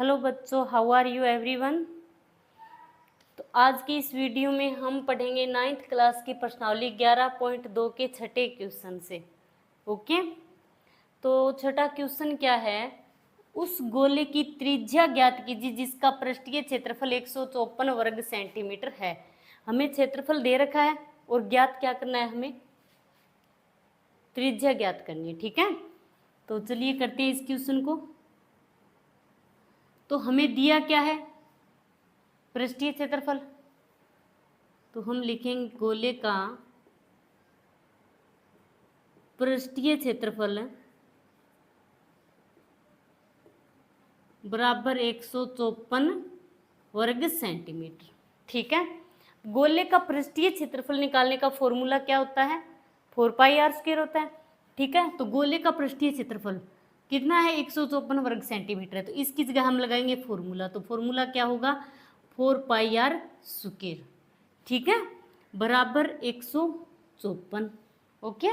Hello बच्चों, how are you everyone. तो आज की इस वीडियो में हम पढ़ेंगे 9th क्लास की प्रश्नावली 11.2 के छठे क्वेश्चन से। ओके, तो छठा क्वेश्चन क्या है, उस गोले की त्रिज्या ज्ञात कीजिए जिसका पृष्ठीय क्षेत्रफल 154 वर्ग सेंटीमीटर है। हमें क्षेत्रफल दे रखा है और ज्ञात क्या करना है, हमें त्रिज्या ज्ञात करनी है। ठीक है, तो चलिए करते हैं इस क्वेश्चन को। तो हमें दिया क्या है, पृष्ठीय क्षेत्रफल। तो हम लिखेंगे गोले का पृष्ठीय क्षेत्रफल बराबर 154 वर्ग सेंटीमीटर। ठीक है, गोले का पृष्ठीय क्षेत्रफल निकालने का फॉर्मूला क्या होता है, 4πr² होता है। ठीक है, तो गोले का पृष्ठीय क्षेत्रफल कितना है, 154 वर्ग सेंटीमीटर है। तो इसकी जगह हम लगाएंगे फॉर्मूला। तो फॉर्मूला क्या होगा, 4πr²। ठीक है, बराबर 154। ओके,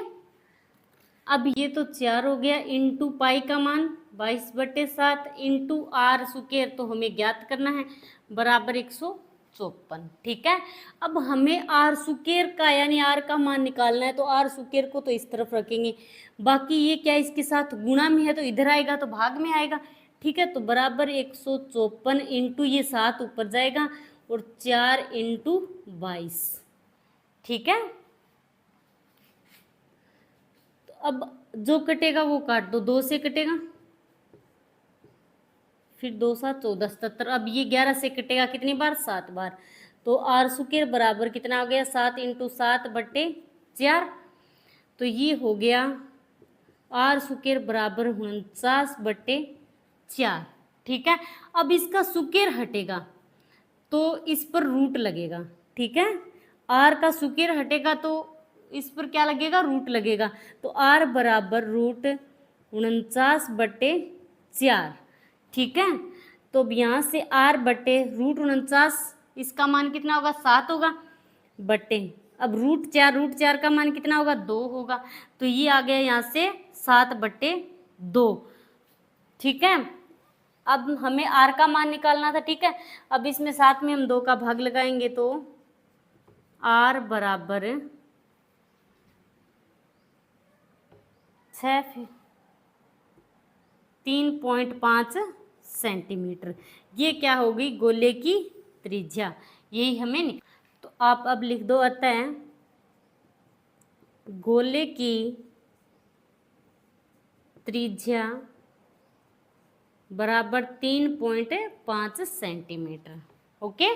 अब ये तो 4 हो गया, इंटू पाई का मान 22/7 इंटू r², तो हमें ज्ञात करना है, बराबर 154। ठीक है, अब हमें r² का यानी r का मान निकालना है। तो r² को तो इस तरफ रखेंगे, बाकी ये क्या इसके साथ गुणा में है तो इधर आएगा तो भाग में आएगा। ठीक है, तो बराबर 154 इंटू ये 7 ऊपर जाएगा और 4 इंटू 22। ठीक है, तो अब जो कटेगा वो काट दो, 2 से कटेगा, फिर 2 7 14 77। अब ये 11 से कटेगा कितनी बार, 7 बार। तो r² बराबर कितना हो गया, 7 इंटू 7/4। तो ये हो गया r² बराबर 49/4। ठीक है, अब इसका सुकेर हटेगा तो इस पर रूट लगेगा। ठीक है, r का सुकेर हटेगा तो इस पर क्या लगेगा, रूट लगेगा। तो r बराबर √49/4। ठीक है, तो अब यहाँ से r/√49, इसका मान कितना होगा, 7 होगा, बटे अब √4 का मान कितना होगा, 2 होगा। तो ये आ गया यहाँ से 7/2। ठीक है, अब हमें r का मान निकालना था। ठीक है, अब इसमें साथ में हम 2 का भाग लगाएंगे तो r बराबर 3.5 सेंटीमीटर। ये क्या होगी, गोले की त्रिज्या, यही हमें तो आप अब लिख दो, अतः गोले की त्रिज्या बराबर 3.5 सेंटीमीटर। ओके,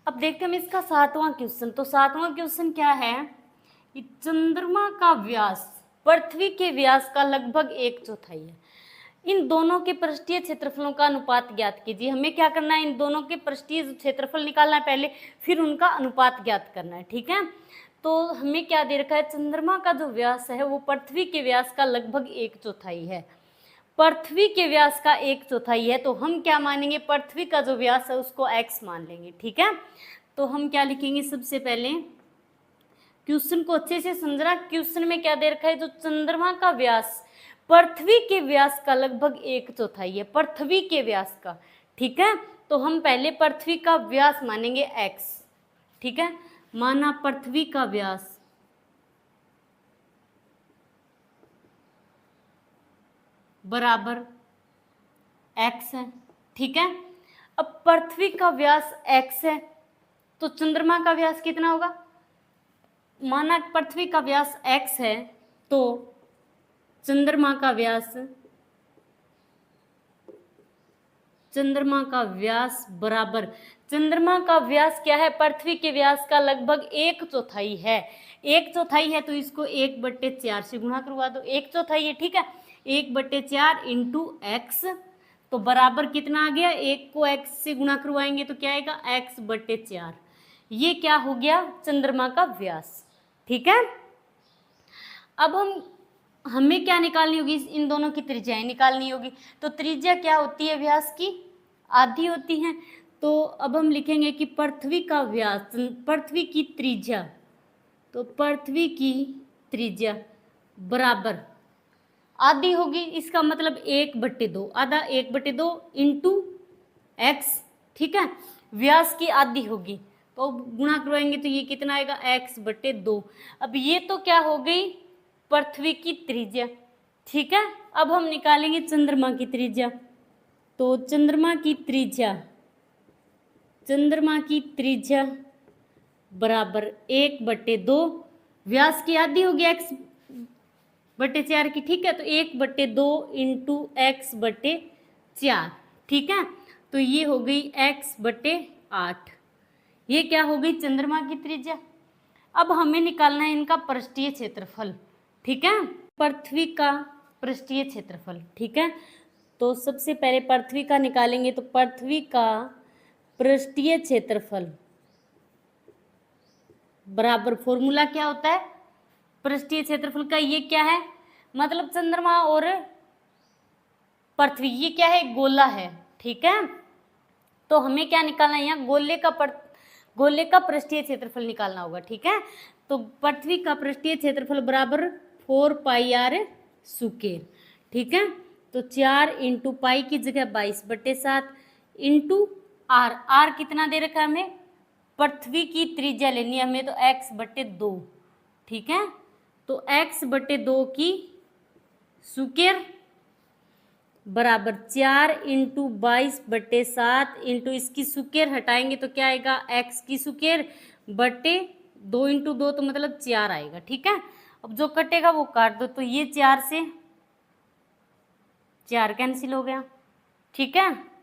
अब देखते हैं हम इसका 7वां क्वेश्चन। तो 7वां क्वेश्चन क्या है, कि चंद्रमा का व्यास पृथ्वी के व्यास का लगभग 1/4 है। इन दोनों के पृष्ठीय क्षेत्रफलों का अनुपात ज्ञात कीजिए। हमें क्या करना है, इन दोनों के पृष्ठीय क्षेत्रफल निकालना है पहले, फिर उनका अनुपात ज्ञात करना है। ठीक है, तो हमें क्या दे रखा है, चंद्रमा का जो व्यास है वो पृथ्वी के व्यास का लगभग 1/4 है। पृथ्वी के व्यास का 1/4 है, तो हम क्या मानेंगे, पृथ्वी का जो व्यास है उसको x मान लेंगे। ठीक है, तो हम क्या लिखेंगे, सबसे पहले क्वेश्चन को अच्छे से समझना। क्वेश्चन में क्या दे रखा है, जो चंद्रमा का व्यास पृथ्वी के व्यास का लगभग 1/4 है, पृथ्वी के व्यास का। ठीक है, तो हम पहले पृथ्वी का व्यास मानेंगे x। ठीक है, माना पृथ्वी का व्यास बराबर x है। ठीक है, अब पृथ्वी का व्यास x है तो चंद्रमा का व्यास कितना होगा, माना पृथ्वी का व्यास x है तो चंद्रमा का व्यास बराबर, चंद्रमा का व्यास क्या है, पृथ्वी के व्यास का लगभग 1/4 है। 1/4 है तो इसको 1/4 से गुणा करवा दो, 1/4 है। ठीक है, 1/4 इंटू x, तो बराबर कितना आ गया, 1 को x से गुणा करवाएंगे तो क्या आएगा, x/4। ये क्या हो गया, चंद्रमा का व्यास। ठीक है, अब हमें क्या निकालनी होगी, इन दोनों की त्रिज्याएं निकालनी होगी। तो त्रिज्या क्या होती है, व्यास की आधी होती है। तो अब हम लिखेंगे कि पृथ्वी का व्यास, पृथ्वी की त्रिज्या, तो पृथ्वी की त्रिज्या बराबर आधी होगी, इसका मतलब 1/2, आधा 1/2 इंटू x, ठीक है, व्यास की आधी होगी तो गुणा करवाएंगे तो ये कितना आएगा x बटे 2। अब ये तो क्या हो गई पृथ्वी की त्रिज्या, ठीक है। अब हम निकालेंगे चंद्रमा की त्रिज्या। तो चंद्रमा की त्रिज्या बराबर 1/2, व्यास की आधी होगी x बटे 4 की, ठीक है। तो 1/2 इंटू x बटे 4, ठीक है। तो ये हो गई x बटे 8। ये क्या हो गई चंद्रमा की त्रिज्या। अब हमें निकालना है इनका पृष्ठीय क्षेत्रफल, ठीक है, पृथ्वी का पृष्ठीय क्षेत्रफल, ठीक है। तो सबसे पहले पृथ्वी का निकालेंगे। तो पृथ्वी का पृष्ठीय क्षेत्रफल बराबर, फॉर्मूला क्या होता है पृष्ठीय क्षेत्रफल का, ये क्या है मतलब चंद्रमा और पृथ्वी ये क्या है गोला है, ठीक है। तो हमें क्या निकालना है यहाँ गोले का पृष्ठीय क्षेत्रफल निकालना होगा, ठीक है। तो पृथ्वी का पृष्ठीय क्षेत्रफल बराबर 4πr स्क्वायर, ठीक है। तो 4 इंटू पाई की जगह 22/7 इंटू आर कितना दे रखा है हमें, पृथ्वी की त्रिज्या लेनी है हमें तो x बटे 2, ठीक है। तो x बटे 2 की स्क्वायर बराबर 4 इंटू 22/7 इंटू इसकी स्क्वायर हटाएंगे तो क्या आएगा x की स्क्वायर बटे 2 इंटू 2 तो मतलब 4 आएगा, ठीक है। अब जो कटेगा वो काट दो। तो ये 4 से 4 कैंसिल हो गया, ठीक है।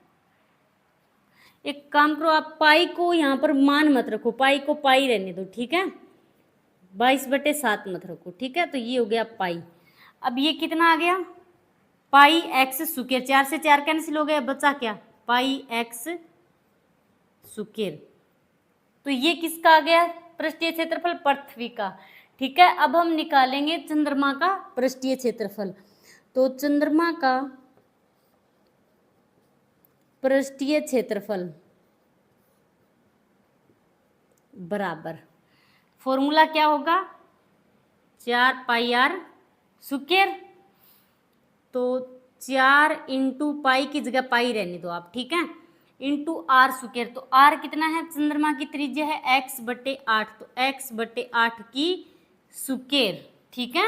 एक काम करो आप पाई को यहाँ पर मान मत रखो, पाई को पाई रहने दो, ठीक है। 22/7 मत रखो, ठीक है। तो ये हो गया पाई। अब ये कितना आ गया पाई x स्क्वायर, 4 से 4 कैंसिल हो गया, बचा क्या पाई x स्क्वायर। तो ये किसका आ गया पृष्ठीय क्षेत्रफल पृथ्वी का, ठीक है। अब हम निकालेंगे चंद्रमा का पृष्ठीय क्षेत्रफल। तो चंद्रमा का पृष्ठीय क्षेत्रफल बराबर, फॉर्मूला क्या होगा 4πr स्क्वायर। तो 4 इंटू पाई की जगह पाई रहने दो आप, ठीक है, इंटू आर स्क्वायर। तो आर कितना है चंद्रमा की त्रिज्या है x बटे 8, तो x बटे 8 की स्क्वायर, ठीक है।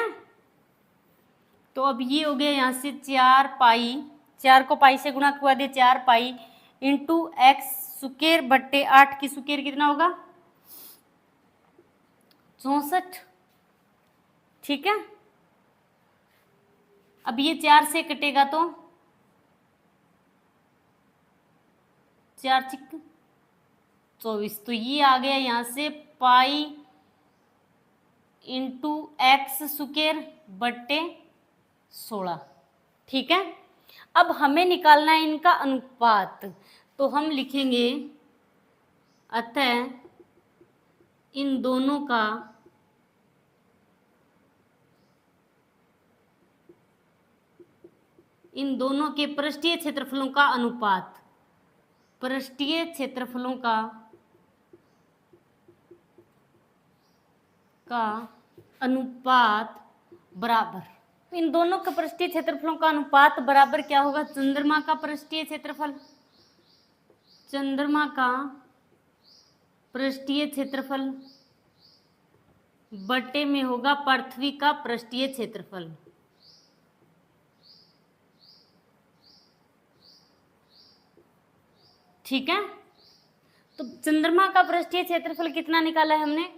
तो अब ये हो गया यहाँ से 4 पाई, 4 को पाई से गुणा करवा दे 4 पाई इंटू x स्क्वायर बटे 8 की स्क्वायर कितना होगा 64, ठीक है। अब ये 4 से कटेगा तो 4 चिक 24, तो ये आ गया यहाँ से पाई इंटू एक्स स्क्वायर बट्टे 16, ठीक है। अब हमें निकालना है इनका अनुपात। तो हम लिखेंगे अतः इन दोनों का इन दोनों के पृष्ठीय क्षेत्रफलों का अनुपात, पृष्ठीय क्षेत्रफलों का अनुपात बराबर, इन दोनों का पृष्ठीय क्षेत्रफलों का अनुपात बराबर क्या होगा चंद्रमा का पृष्ठीय क्षेत्रफल, चंद्रमा का पृष्ठीय क्षेत्रफल बटे में होगा पृथ्वी का पृष्ठीय क्षेत्रफल, ठीक है। तो चंद्रमा का पृष्ठीय क्षेत्रफल कितना निकाला है हमने,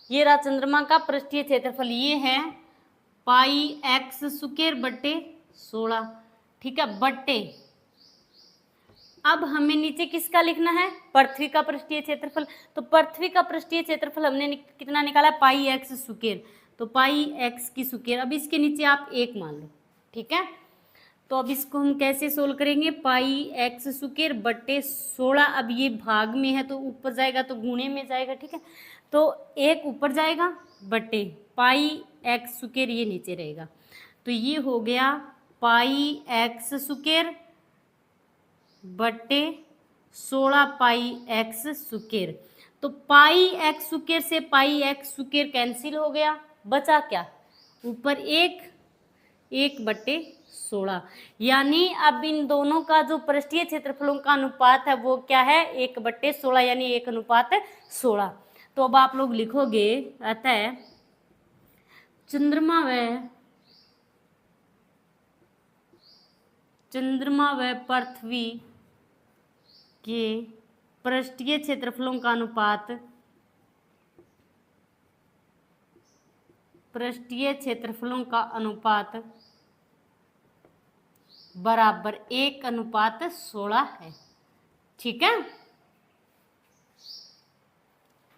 ये रहा चंद्रमा का पृष्ठीय क्षेत्रफल, ये है पाई एक्स स्क्वायर बटे 16, ठीक है, बटे अब हमें नीचे किसका लिखना है पृथ्वी का पृष्ठीय क्षेत्रफल। तो पृथ्वी का पृष्ठीय क्षेत्रफल हमने कितना निकाला पाई एक्स स्क्वायर, तो पाई एक्स की स्क्वायर। अब इसके नीचे आप 1 मान लो, ठीक है। तो अब इसको हम कैसे सोल्व करेंगे पाई एक्स स्क्वायर बट्टे 16, अब ये भाग में है तो ऊपर जाएगा तो गुणे में जाएगा, ठीक है। तो 1 ऊपर जाएगा बट्टे पाई एक्स स्क्वायर ये नीचे रहेगा, तो ये हो गया पाई एक्स स्क्वायर बट्टे 16 पाई एक्स स्क्वायर। तो पाई एक्स स्क्वायर से पाई एक्स स्क्वायर कैंसिल हो गया, बचा क्या ऊपर 1 1/16, 16। यानी अब इन दोनों का जो पृष्ठीय क्षेत्रफलों का अनुपात है वो क्या है, 1/16 यानी 1:16। तो अब आप लोग लिखोगे, अतः चंद्रमा व पृथ्वी के पृष्ठीय क्षेत्रफलों का अनुपात बराबर 1:16 है। ठीक है।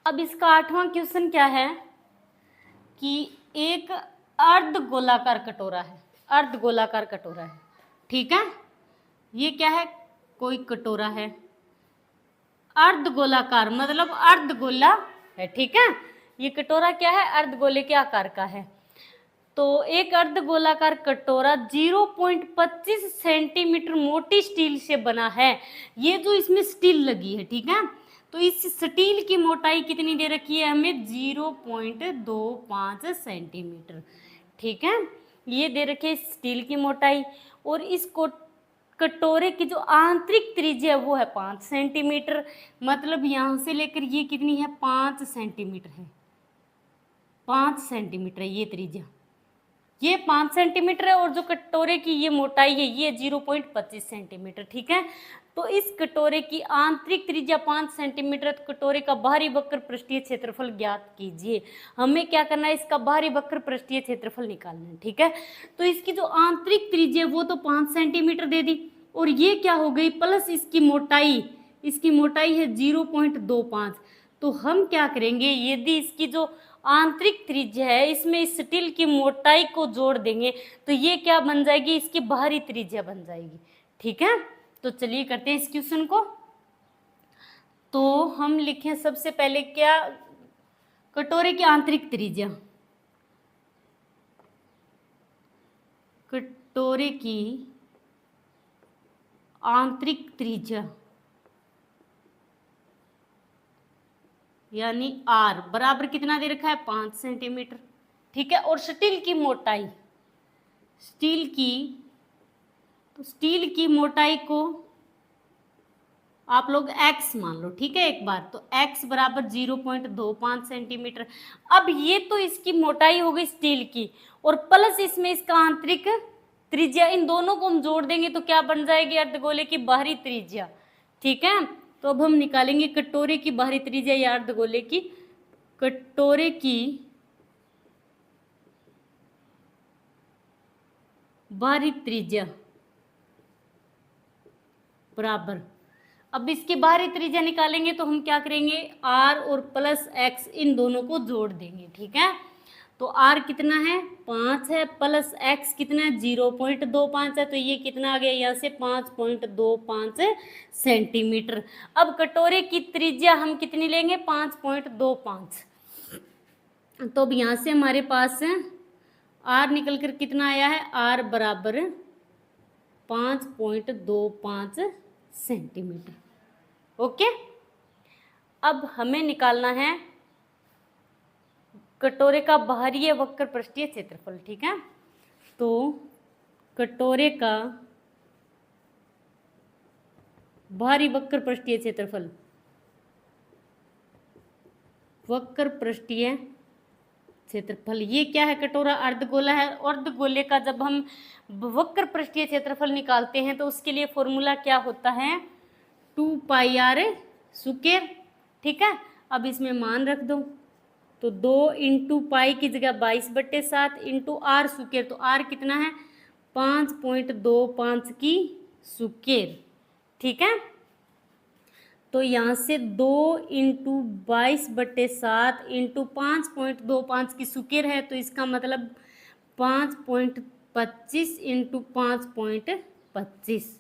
अब इसका 8वां क्वेश्चन क्या है कि एक अर्धगोलाकार कटोरा है, ठीक है। ये क्या है, कोई कटोरा है, अर्धगोलाकार मतलब अर्धगोला है, ठीक है। ये कटोरा क्या है, अर्धगोले के आकार का है। तो एक अर्धगोलाकार कटोरा 0.25 सेंटीमीटर मोटी स्टील से बना है। ये जो इसमें स्टील लगी है, ठीक है, तो इस स्टील की मोटाई कितनी दे रखी है हमें, 0.25 सेंटीमीटर, ठीक है। ये दे रखी है स्टील की मोटाई, और इस कटोरे की जो आंतरिक त्रिज्या है वो है 5 सेंटीमीटर। मतलब यहाँ से लेकर ये कितनी है, 5 सेंटीमीटर है, 5 सेंटीमीटर है ये त्रिज्या, ये 5 सेंटीमीटर है। और जो कटोरे की ये मोटाई है ये 0.25 सेंटीमीटर, ठीक है। तो इस कटोरे की आंतरिक त्रिज्या 5 सेंटीमीटर, कटोरे का बाहरी वक्र पृष्ठीय क्षेत्रफल ज्ञात कीजिए। हमें क्या करना है, इसका बाहरी वक्र पृष्ठीय क्षेत्रफल निकालना है, ठीक है। तो इसकी जो आंतरिक त्रिज्या वो तो 5 सेंटीमीटर दे दी, और ये क्या हो गई, प्लस इसकी मोटाई है 0.25। तो हम क्या करेंगे, यदि इसकी जो आंतरिक त्रिज्या है इसमें इस स्टील की मोटाई को जोड़ देंगे तो ये क्या बन जाएगी, इसकी बाहरी त्रिज्या बन जाएगी, ठीक है। तो चलिए करते हैं इस क्वेश्चन को। तो हम लिखें सबसे पहले क्या, कटोरे की आंतरिक त्रिज्या, कटोरे की आंतरिक त्रिज्या यानी R बराबर कितना दे रखा है, 5 सेंटीमीटर, ठीक है। और स्टील की मोटाई, स्टील की मोटाई को आप लोग x मान लो, ठीक है एक बार। तो x बराबर 0.25 सेंटीमीटर। अब ये तो इसकी मोटाई हो गई स्टील की, और प्लस इसमें इसका आंतरिक त्रिज्या, इन दोनों को हम जोड़ देंगे तो क्या बन जाएगी, अर्धगोले की बाहरी त्रिज्या, ठीक है। तो अब हम निकालेंगे कटोरे की बाहरी त्रिज्या या अर्धगोले की, कटोरे की बाहरी त्रिज्या बराबर, अब इसकी बाहरी त्रिज्या निकालेंगे तो हम क्या करेंगे, r और प्लस x इन दोनों को जोड़ देंगे, ठीक है। तो r कितना है, 5 है, प्लस x कितना है, 0.25 है, तो ये कितना आ गया यहाँ से, 5.25 सेंटीमीटर। अब कटोरे की त्रिज्या हम कितनी लेंगे, 5.25। तो अब यहाँ से हमारे पास r निकल कर कितना आया है, r बराबर 5.25 सेंटीमीटर, ओके। अब हमें निकालना है कटोरे का बाहरी वक्र पृष्ठीय क्षेत्रफल, ठीक है। तो कटोरे का बाहरी वक्र पृष्ठीय क्षेत्रफल, वक्र पृष्ठीय क्षेत्रफल, ये क्या है, कटोरा अर्धगोला है। अर्धगोले का जब हम वक्र पृष्ठीय क्षेत्रफल निकालते हैं तो उसके लिए फॉर्मूला क्या होता है, 2πr स्क्वायर, ठीक है। अब इसमें मान रख दो, तो 2 इंटू पाई की जगह 22/7 इंटू r स्क्वायर, तो r कितना है, 5.25 की स्क्वायर, ठीक है। तो यहाँ से 2 इंटू 22/7 इंटू 5.25 की स्क्वायर है, तो इसका मतलब 5.25 इंटू 5.25,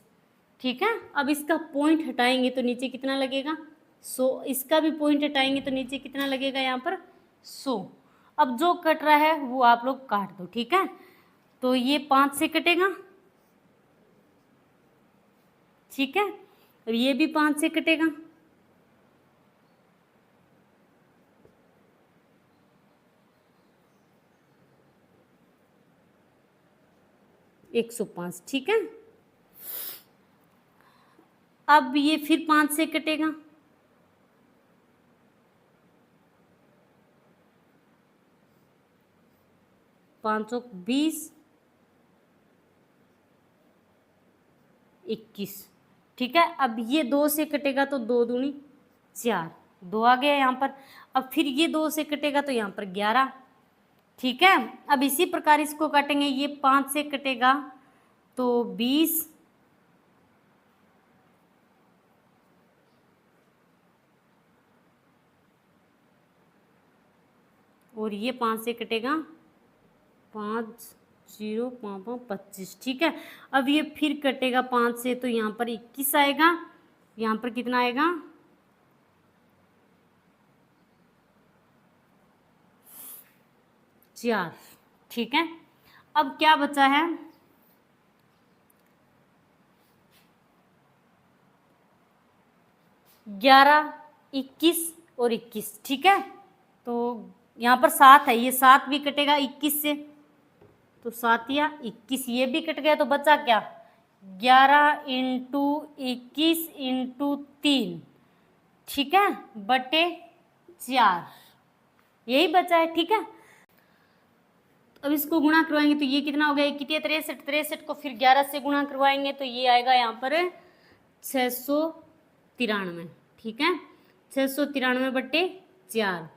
ठीक है। अब इसका पॉइंट हटाएंगे तो नीचे कितना लगेगा, 100। इसका भी पॉइंट हटाएंगे तो नीचे कितना लगेगा, यहाँ पर 100। अब जो कट रहा है वो आप लोग काट दो, ठीक है। तो ये 5 से कटेगा, ठीक है, और ये भी 5 से कटेगा, 105, ठीक है। अब ये फिर 5 से कटेगा, 520, 21, ठीक है। अब ये 2 से कटेगा तो 2 दूनी 4, 2 आ गया यहाँ पर। अब फिर ये 2 से कटेगा तो यहाँ पर 11, ठीक है। अब इसी प्रकार इसको काटेंगे, ये 5 से कटेगा तो 20, और ये 5 से कटेगा 5, 0, 5, 25, ठीक है। अब ये फिर कटेगा 5 से तो यहाँ पर 21 आएगा, यहाँ पर कितना आएगा 4, ठीक है। अब क्या बचा है, ग्यारह, 21 और 21, ठीक है। तो यहाँ पर 7 है, ये 7 भी कटेगा 21 से, तो 7 या 21, ये भी कट गया तो बचा क्या 11 इंटू 21 इंटू 3, ठीक है, बटे 4, यही बचा है, ठीक है। अब इसको गुणा करवाएंगे तो ये कितना हो गया, कितने 63, 63 को फिर 11 से गुणा करवाएंगे तो ये आएगा यहाँ पर 693, ठीक है, 693 बटे 4।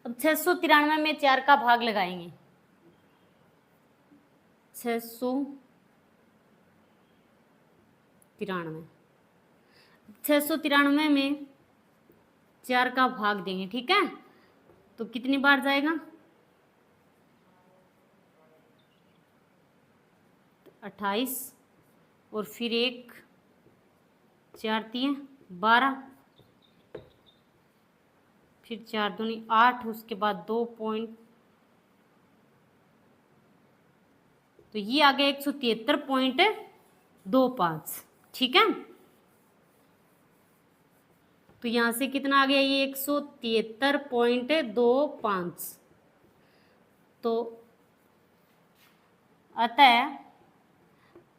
अब 693 में 4 का भाग लगाएंगे, 693 में 4 का भाग देंगे, ठीक है। तो कितनी बार जाएगा 28, और फिर 1, 4 3 12, फिर 4 दूनी 8, उसके बाद 2 पॉइंट, तो ये आ गया 173.25, ठीक है। तो यहाँ से कितना आ गया, ये 173.25, तो अतः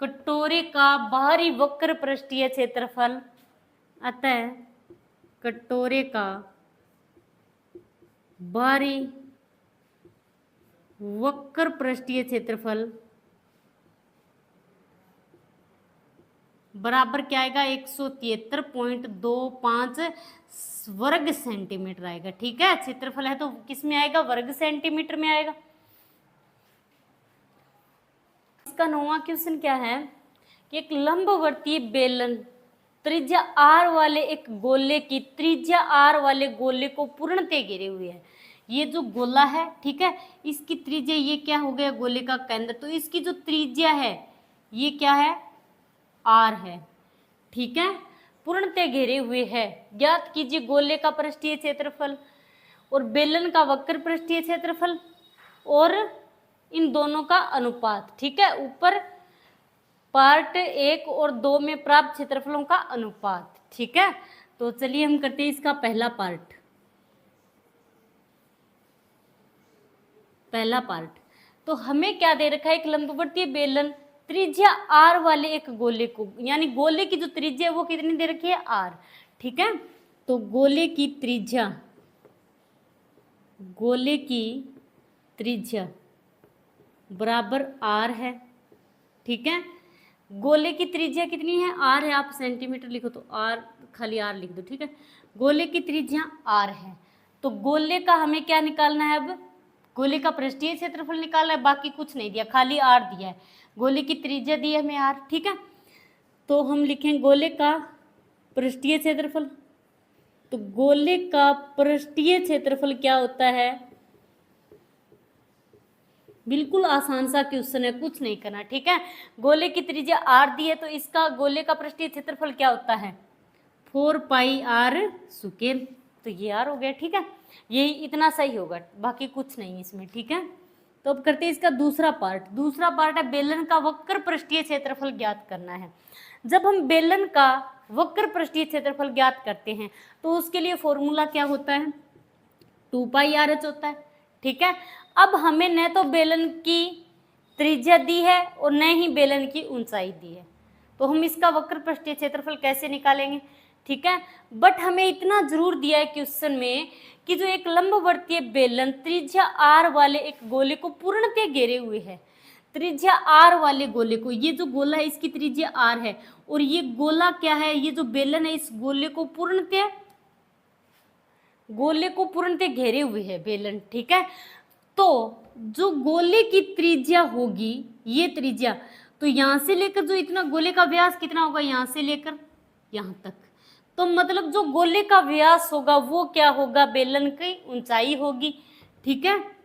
कटोरे का बाहरी वक्र पृष्ठीय क्षेत्रफल, अतः कटोरे का बाहरी वक्र पृष्ठीय क्षेत्रफल बराबर क्या आएगा 173.25 वर्ग सेंटीमीटर आएगा, ठीक है। क्षेत्रफल है तो किस में आएगा, वर्ग सेंटीमीटर में आएगा। इसका 9वां क्वेश्चन क्या है कि एक लंबवर्तीय बेलन त्रिज्या r वाले एक गोले की त्रिज्या r वाले गोले को पूर्णतः घेरे हुए है। ये जो गोला है, ठीक है, इसकी त्रिज्या, ये क्या हो गया गोले का केंद्र, तो इसकी जो त्रिज्या है ये क्या है r है, ठीक है, पूर्णतः घेरे हुए है। ज्ञात कीजिए गोले का पृष्ठीय क्षेत्रफल और बेलन का वक्र पृष्ठीय क्षेत्रफल और इन दोनों का अनुपात, ठीक है। ऊपर पार्ट 1 और 2 में प्राप्त क्षेत्रफलों का अनुपात, ठीक है। तो चलिए हम करते हैं इसका पहला पार्ट। तो हमें क्या दे रखा है, एक लंबवर्तीय बेलन त्रिज्या r वाले एक गोले को, यानी गोले की जो त्रिज्या है वो कितनी दे रखी है r, ठीक है। तो गोले की त्रिज्या बराबर r है, ठीक है। गोले की त्रिज्या कितनी है r है, आप सेंटीमीटर लिखो तो r, खाली r लिख दो, ठीक है। गोले की त्रिज्या r है, तो गोले का हमें क्या निकालना है, अब गोले का पृष्ठीय क्षेत्रफल निकालना है, बाकी कुछ नहीं दिया, खाली r दिया है। गोले की त्रिज्या दी है हमें r, ठीक है। तो हम लिखें गोले का पृष्ठीय क्षेत्रफल, तो गोले का पृष्ठीय क्षेत्रफल क्या होता है, बिल्कुल आसान सा क्वेश्चन है, कुछ नहीं करना, ठीक है। गोले की त्रिज्या r दी है तो इसका गोले का पृष्ठीय क्षेत्रफल क्या होता है 4 पाई r स्क्वायर, तो ये r हो गया, ठीक है। यही इतना सही होगा, बाकी कुछ नहीं इसमें, ठीक है। तो अब करते हैं इसका दूसरा पार्ट है बेलन का वक्र पृष्ठीय क्षेत्रफल ज्ञात करना है। जब हम बेलन का वक्र पृष्ठीय क्षेत्रफल ज्ञात करते हैं तो उसके लिए फॉर्मूला क्या होता है 2 पाई r h होता है, ठीक है। अब हमें न तो बेलन की त्रिज्या दी है और न ही बेलन की ऊंचाई दी है, तो हम इसका वक्र पृष्ठीय क्षेत्रफल कैसे निकालेंगे? ठीक है, बट हमें इतना जरूर दिया है क्वेश्चन में कि जो एक लंबवर्तीय बेलन त्रिज्या r वाले एक गोले को पूर्णतः घेरे हुए है, त्रिज्या r वाले गोले को, ये जो गोला है इसकी त्रिज्या r है और ये गोला क्या है, ये जो बेलन है इस गोले को पूर्णतः घेरे हुए है बेलन। ठीक है, तो जो गोले की त्रिज्या होगी, ये त्रिज्या, तो यहां से लेकर जो इतना गोले का व्यास कितना होगा, यहां से लेकर यहां तक, तो मतलब जो गोले का व्यास होगा वो क्या होगा, बेलन की ऊंचाई होगी। ठीक है,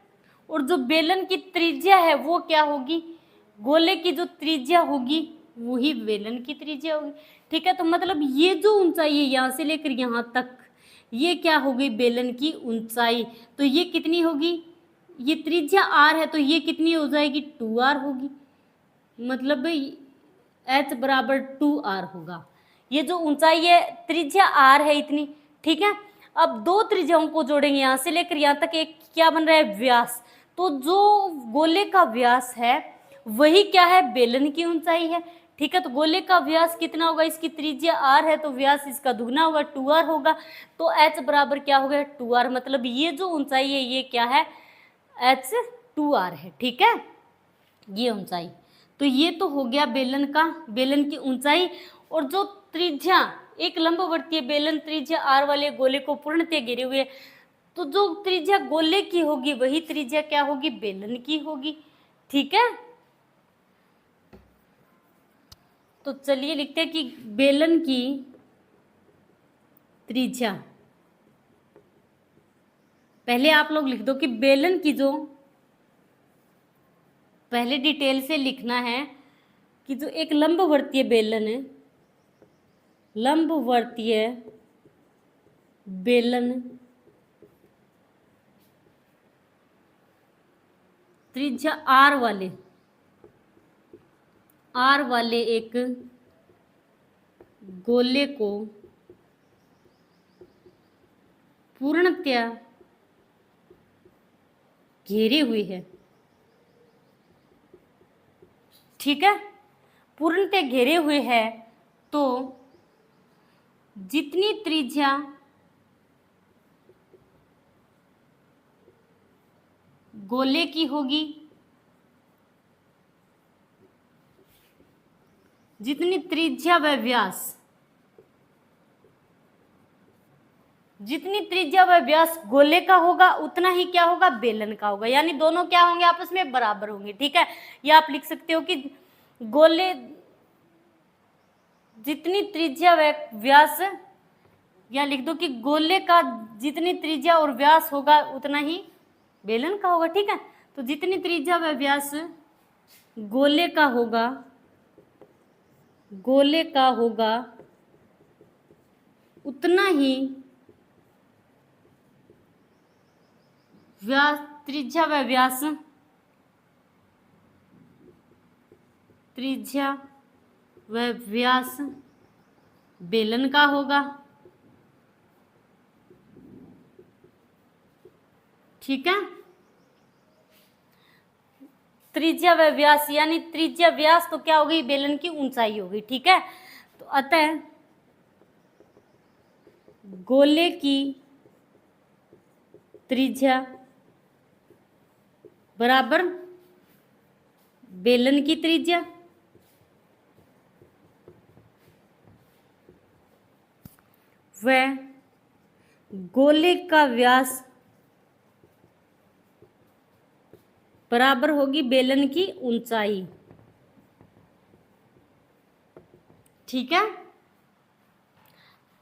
और जो बेलन की त्रिज्या है वो क्या होगी, गोले की जो त्रिज्या होगी वही बेलन की त्रिज्या होगी। ठीक है, तो मतलब ये जो ऊंचाई है यहां से लेकर यहां तक, ये क्या होगी, बेलन की ऊंचाई। तो ये कितनी होगी, ये त्रिज्या r है तो ये कितनी हो जाएगी, 2r होगी, मतलब h बराबर 2r होगा। ये जो ऊंचाई है त्रिज्या r है इतनी। ठीक है, अब दो त्रिज्याओं को जोड़ेंगे, यहां से लेकर यहां तक एक क्या बन रहा है, व्यास। तो जो गोले का व्यास है वही क्या है, बेलन की ऊंचाई है। ठीक है, तो गोले का व्यास कितना होगा, इसकी त्रिज्या r है तो व्यास इसका दुगना होगा, 2r होगा। तो h बराबर क्या हो गया, 2r, मतलब ये जो ऊंचाई है ये क्या है, h 2r है। ठीक है, ये ऊंचाई, तो ये तो हो गया बेलन की ऊंचाई। और जो त्रिज्या, एक लंबवर्तीय बेलन त्रिज्या r वाले गोले को पूर्णतः घेरे हुए, तो जो त्रिज्या गोले की होगी वही त्रिज्या क्या होगी, बेलन की होगी। ठीक है, तो चलिए लिखते हैं कि बेलन की त्रिज्या, पहले आप लोग लिख दो कि बेलन की जो, पहले डिटेल से लिखना है कि जो एक लंबवर्तीय बेलन है, लंबवर्तीय बेलन त्रिज्या r वाले एक गोले को पूर्णतया घेरे हुए है। ठीक है, पूर्णतः घेरे हुए है, तो जितनी त्रिज्या गोले की होगी, जितनी त्रिज्या व व्यास, जितनी त्रिज्या व व्यास गोले का होगा उतना ही क्या होगा, बेलन का होगा, यानी दोनों क्या होंगे, आपस में बराबर होंगे। ठीक है, या आप लिख सकते हो कि गोले, जितनी त्रिज्या व व्यास, या लिख दो कि गोले का जितनी त्रिज्या और व्यास होगा उतना ही बेलन का होगा। ठीक है, तो जितनी त्रिज्या व व्यास गोले का होगा उतना ही व्यास, त्रिज्या व व्यास बेलन का होगा। ठीक है, त्रिज्या व व्यास, यानी त्रिज्या व्यास तो क्या होगी, बेलन की ऊंचाई होगी। ठीक है, तो अतः गोले की त्रिज्या बराबर बेलन की त्रिज्या, व गोले का व्यास बराबर होगी बेलन की ऊंचाई। ठीक है,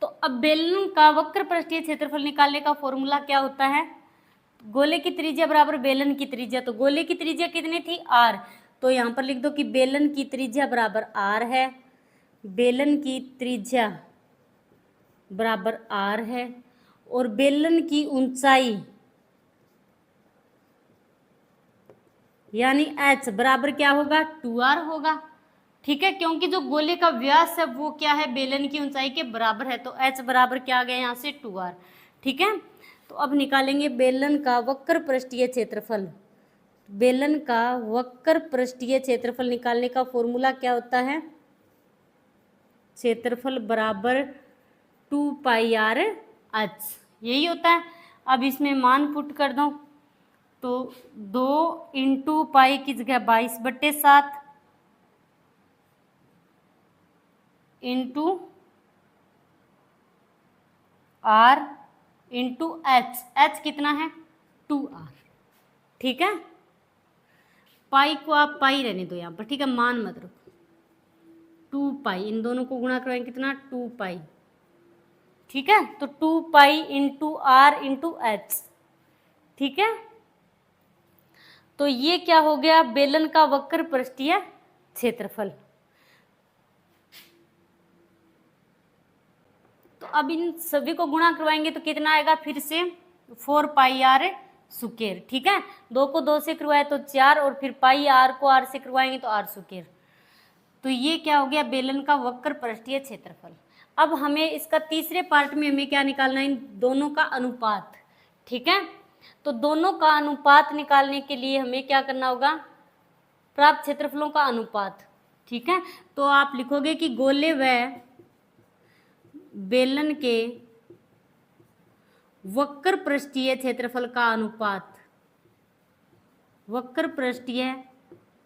तो अब बेलन का वक्र पृष्ठीय क्षेत्रफल निकालने का फॉर्मूला क्या होता है, गोले की त्रिज्या बराबर बेलन की त्रिज्या। तो गोले की त्रिज्या कितनी थी, r, तो यहां पर लिख दो कि बेलन की त्रिज्या बराबर r है, बेलन की त्रिज्या बराबर r है, और बेलन की ऊंचाई यानी h बराबर क्या होगा, 2r होगा। ठीक है, क्योंकि जो गोले का व्यास है वो क्या है, बेलन की ऊंचाई के बराबर है, तो h बराबर क्या आ गया यहाँ से, 2r। ठीक है, तो अब निकालेंगे बेलन का वक्र पृष्ठीय क्षेत्रफल। बेलन का वक्र पृष्ठीय क्षेत्रफल निकालने का फॉर्मूला क्या होता है? क्षेत्रफल बराबर 2πr/h, यही होता है। अब इसमें मान पुट कर दो तो 2 × पाई की जगह 22/7 इंटू r इंटू h कितना है? 2r। ठीक है, पाई को आप पाई रहने दो यहाँ पर, ठीक है, मान मत रखो। 2π, इन दोनों को गुणा करवाएं कितना? 2π। ठीक है, तो 2π इंटू r इंटू h। ठीक है, तो ये क्या हो गया? बेलन का वक्र पृष्ठीय क्षेत्रफल। तो अब इन सभी को गुणा करवाएंगे तो कितना आएगा? फिर से 4πr²। ठीक है, 2 को 2 से करवाए तो 4, और फिर पाई r को r से करवाएंगे तो r²। तो ये क्या हो गया? बेलन का वक्र पृष्ठीय क्षेत्रफल। अब हमें इसका तीसरे पार्ट में हमें क्या निकालना है? इन दोनों का अनुपात। ठीक है, तो दोनों का अनुपात निकालने के लिए हमें क्या करना होगा? प्राप्त क्षेत्रफलों का अनुपात। ठीक है, तो आप लिखोगे कि गोले व बेलन के वक्र पृष्ठीय क्षेत्रफल का अनुपात, वक्र पृष्ठीय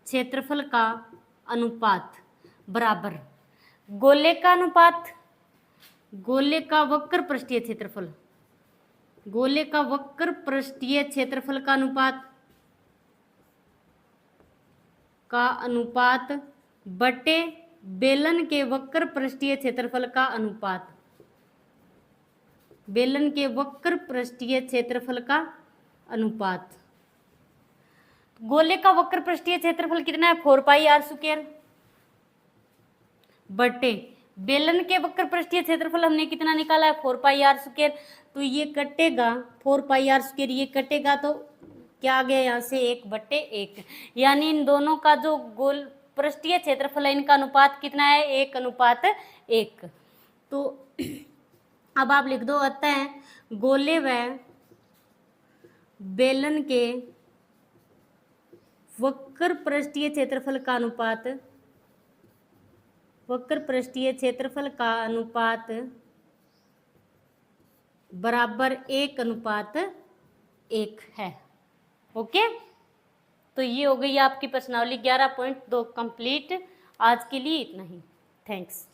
क्षेत्रफल का अनुपात बराबर गोले का अनुपात, गोले का वक्र पृष्ठीय क्षेत्रफल, गोले का वक्र पृष्ठीय क्षेत्रफल का अनुपात बटे बेलन के वक्र पृष्ठीय क्षेत्रफल का अनुपात, बेलन के वक्र पृष्ठीय क्षेत्रफल का अनुपात। गोले का वक्र पृष्ठीय क्षेत्रफल कितना है? 4πr² बटे बेलन के वक्र पृष्ठीय क्षेत्रफल हमने कितना निकाला है? 4πr²। तो ये कटेगा, 4πr², ये कटेगा तो क्या आ गया यहाँ से? 1/1, यानी इन दोनों का जो गोल पृष्ठीय क्षेत्रफल है इनका अनुपात कितना है? 1:1। तो अब आप लिख दो, अतः गोले व बेलन के वक्र पृष्ठीय क्षेत्रफल का अनुपात, वक्र पृष्ठीय क्षेत्रफल का अनुपात बराबर 1:1 है। ओके, तो ये हो गई आपकी प्रश्नावली 11.2 कंप्लीट। आज के लिए इतना ही। थैंक्स।